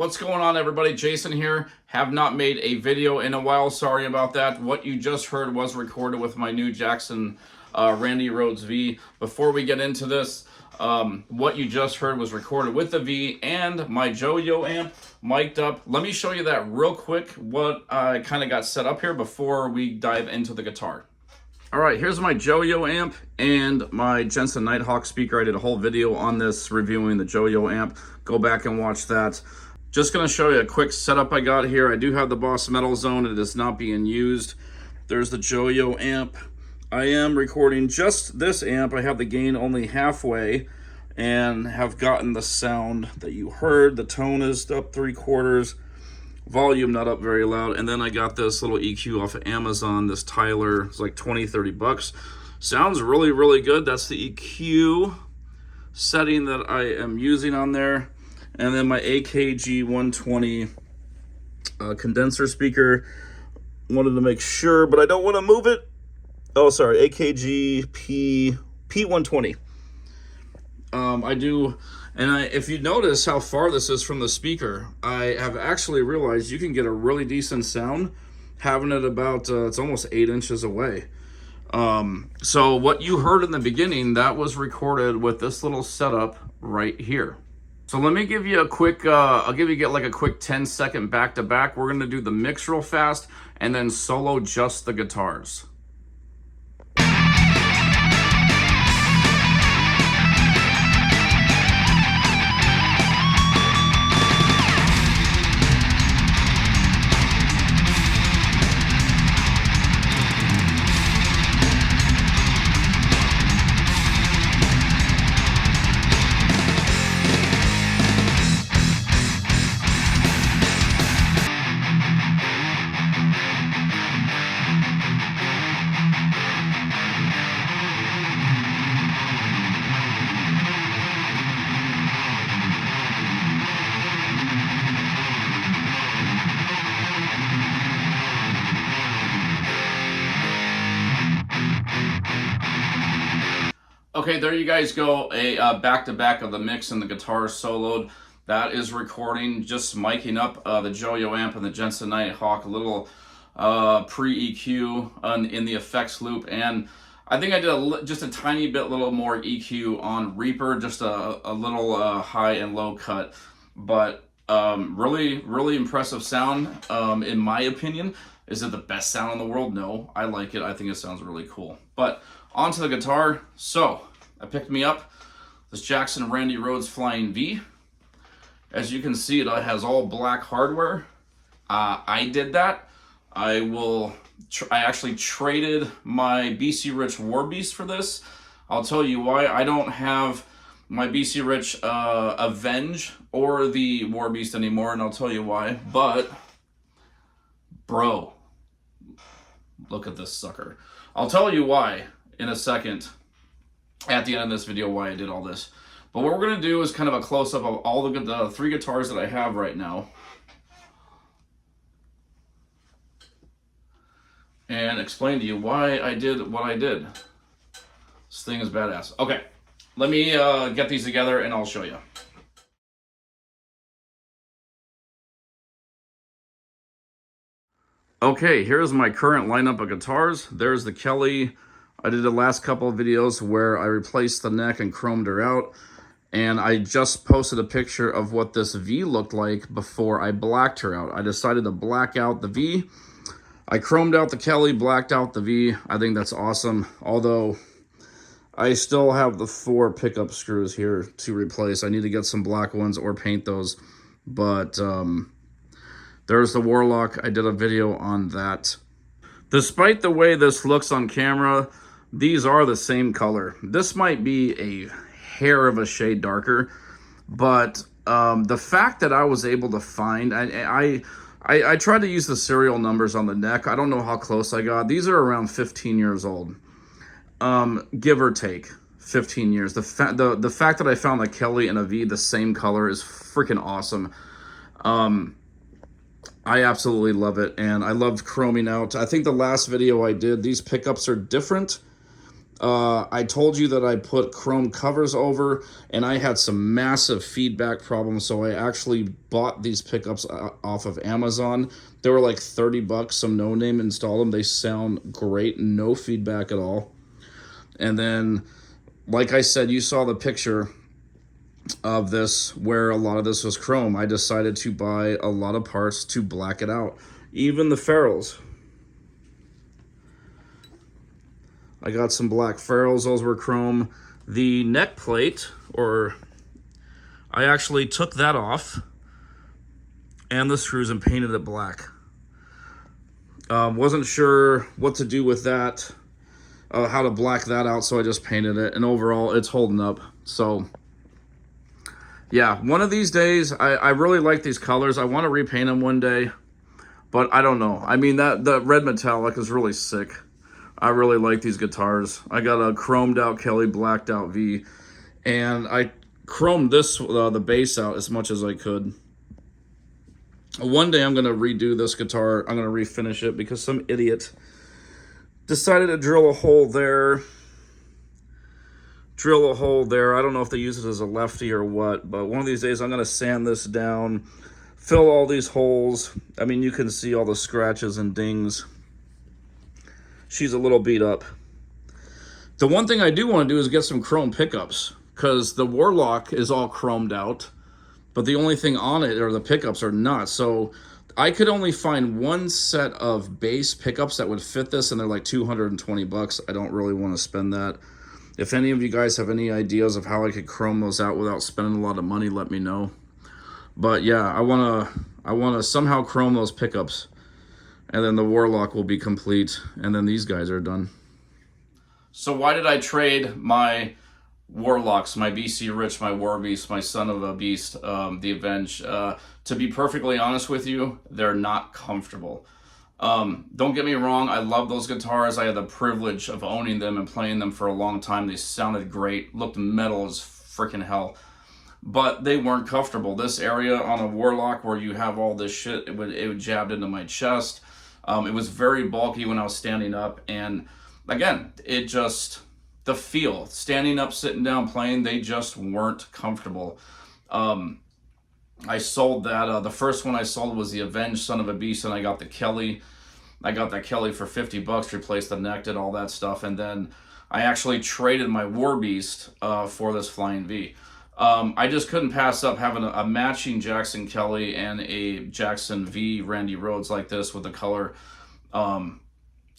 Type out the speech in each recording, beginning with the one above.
What's going on, everybody? Jason here. Have not made a video in a while. Sorry about that. What you just heard was recorded with my new Jackson Randy Rhoads V. Before we get into this, what you just heard was recorded with the V and my JoYo amp mic'd up. Let me show you that real quick, what I kind of got set up here before we dive into the guitar. All right, here's my JoYo amp and my Jensen Nighthawk speaker. I did a whole video on this reviewing the JoYo amp. Go back and watch that. Just gonna show you a quick setup I got here. I do have the Boss Metal Zone. It is not being used. There's the JoYo amp. I am recording just this amp. I have the gain only halfway and have gotten the sound that you heard. The tone is up 3/4. Volume not up very loud. And then I got this little EQ off of Amazon, this Tyler. It's like 20-30 bucks. Sounds really, really good. That's the EQ setting that I am using on there. And then my AKG 120 condenser speaker. Wanted to make sure, but I don't want to move it. Oh, sorry, AKG P120. I do, and if you notice how far this is from the speaker, I have actually realized you can get a really decent sound having it about, it's almost 8 inches away. So what you heard in the beginning, that was recorded with this little setup right here. So let me give you a quick, I'll get like a quick 10-second back-to-back. We're gonna do the mix real fast and then solo just the guitars. Okay, there you guys go, a back-to-back of the mix and the guitar soloed. That is recording, just miking up the JoYo amp and the Jensen Nighthawk, a little pre-EQ in the effects loop. And I think I did just a tiny bit little more EQ on Reaper, just a little high and low cut. But really, really impressive sound, in my opinion. Is it the best sound in the world? No, I like it. I think it sounds really cool. But onto the guitar. So I picked me up this Jackson Randy Rhoads Flying V. As you can see, it has all black hardware. I did that. I actually traded my BC Rich Warbeast for this. I'll tell you why. I don't have my BC Rich Avenge or the Warbeast anymore, and I'll tell you why. But bro, look at this sucker. I'll tell you why in a second at the end of this video, why I did all this. But what we're going to do is kind of a close-up of all the 3 guitars that I have right now and explain to you why I did what I did. This thing is badass. Okay, let me get these together and I'll show you. Okay, here's my current lineup of guitars. There's the Kelly. I did the last couple of videos where I replaced the neck and chromed her out. And I just posted a picture of what this V looked like before I blacked her out. I decided to black out the V. I chromed out the Kelly, blacked out the V. I think that's awesome. Although I still have the 4 pickup screws here to replace. I need to get some black ones or paint those. But there's the Warlock. I did a video on that. Despite the way this looks on camera, these are the same color. This might be a hair of a shade darker, but the fact that I was able to find, I tried to use the serial numbers on the neck. I don't know how close I got. These are around 15 years old, give or take 15 years. The fact that I found a Kelly and a V the same color is freaking awesome. I absolutely love it, and I loved chroming out. I think the last video I did, these pickups are different. I told you that I put chrome covers over, and I had some massive feedback problems, so I actually bought these pickups off of Amazon. They were like 30 bucks, some no-name installed them. They sound great, no feedback at all. And then, like I said, you saw the picture of this where a lot of this was chrome. I decided to buy a lot of parts to black it out. Even the ferrules. I got some black ferrules, those were chrome. The neck plate, I actually took that off and the screws and painted it black. Wasn't sure what to do with that, how to black that out, so I just painted it, and overall it's holding up. So yeah, one of these days, I really like these colors. I want to repaint them one day, but I don't know. I mean, the red metallic is really sick. I really like these guitars. I got a chromed out Kelly, blacked out V, and I chromed this, the bass out as much as I could. One day I'm going to redo this guitar. I'm going to refinish it because some idiot decided to drill a hole there. I don't know if they use it as a lefty or what, but one of these days I'm going to sand this down, fill all these holes. I mean, you can see all the scratches and dings. She's a little beat up. The one thing I do want to do is get some chrome pickups, because the Warlock is all chromed out, but the only thing on it are the pickups are not. So I could only find one set of bass pickups that would fit this, and they're like 220 bucks. I don't really want to spend that. If any of you guys have any ideas of how I could chrome those out without spending a lot of money, let me know. But yeah, I wanna somehow chrome those pickups, and then the Warlock will be complete, and then these guys are done. So why did I trade my Warlocks, my BC Rich, my War Beast, my Son of a Beast, the Avenge? To be perfectly honest with you, they're not comfortable. Don't get me wrong, I love those guitars. I had the privilege of owning them and playing them for a long time. They sounded great, looked metal as freaking hell, but they weren't comfortable. This area on a Warlock where you have all this shit, it would jabbed into my chest. It was very bulky when I was standing up, and again, the feel, standing up, sitting down, playing, they just weren't comfortable. I sold that. The first one I sold was the Avenge, Son of a Beast, and I got the Kelly. I got that Kelly for 50 bucks, replaced the neck, did all that stuff, and then I actually traded my War Beast for this Flying V. I just couldn't pass up having a matching Jackson Kelly and a Jackson V Randy Rhoads like this with the color.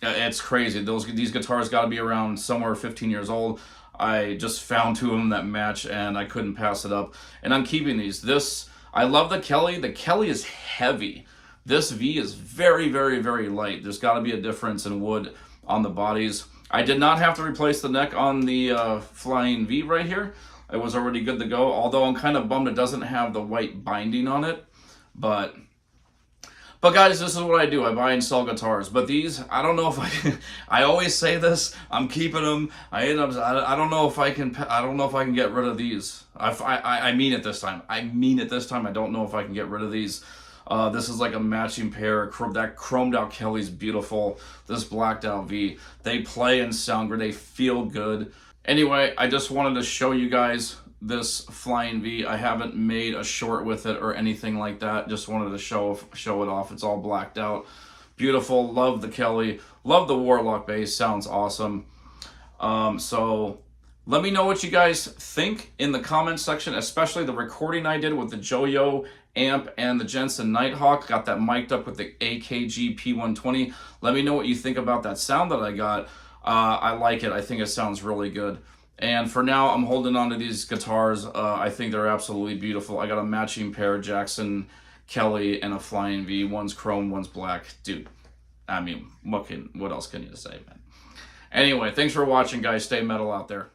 It's crazy. These guitars got to be around somewhere 15 years old. I just found two of them that match, and I couldn't pass it up. And I'm keeping these. I love the Kelly. The Kelly is heavy. This V is very, very, very light. There's got to be a difference in wood on the bodies. I did not have to replace the neck on the Flying V right here. It was already good to go, although I'm kind of bummed it doesn't have the white binding on it. But guys, this is what I do. I buy and sell guitars. But these, I don't know if I can, I always say this, I'm keeping them. I don't know if I can get rid of these. I mean it this time. I mean it this time. I don't know if I can get rid of these. This is like a matching pair. That chromed out Kelly's beautiful. This blacked out V. They play and sound good. They feel good. Anyway, I just wanted to show you guys this Flying V. I haven't made a short with it or anything like that. Just wanted to show it off. It's all blacked out. Beautiful. Love the Kelly. Love the Warlock bass. Sounds awesome. So let me know what you guys think in the comments section, especially the recording I did with the Joyo amp and the Jensen Nighthawk. Got that mic'd up with the AKG P120. Let me know what you think about that sound that I got. I like it. I think it sounds really good. And for now, I'm holding on to these guitars. I think they're absolutely beautiful. I got a matching pair, Jackson Kelly and a Flying V. One's chrome, one's black. Dude, I mean, what else can you say, man? Anyway, thanks for watching, guys. Stay metal out there.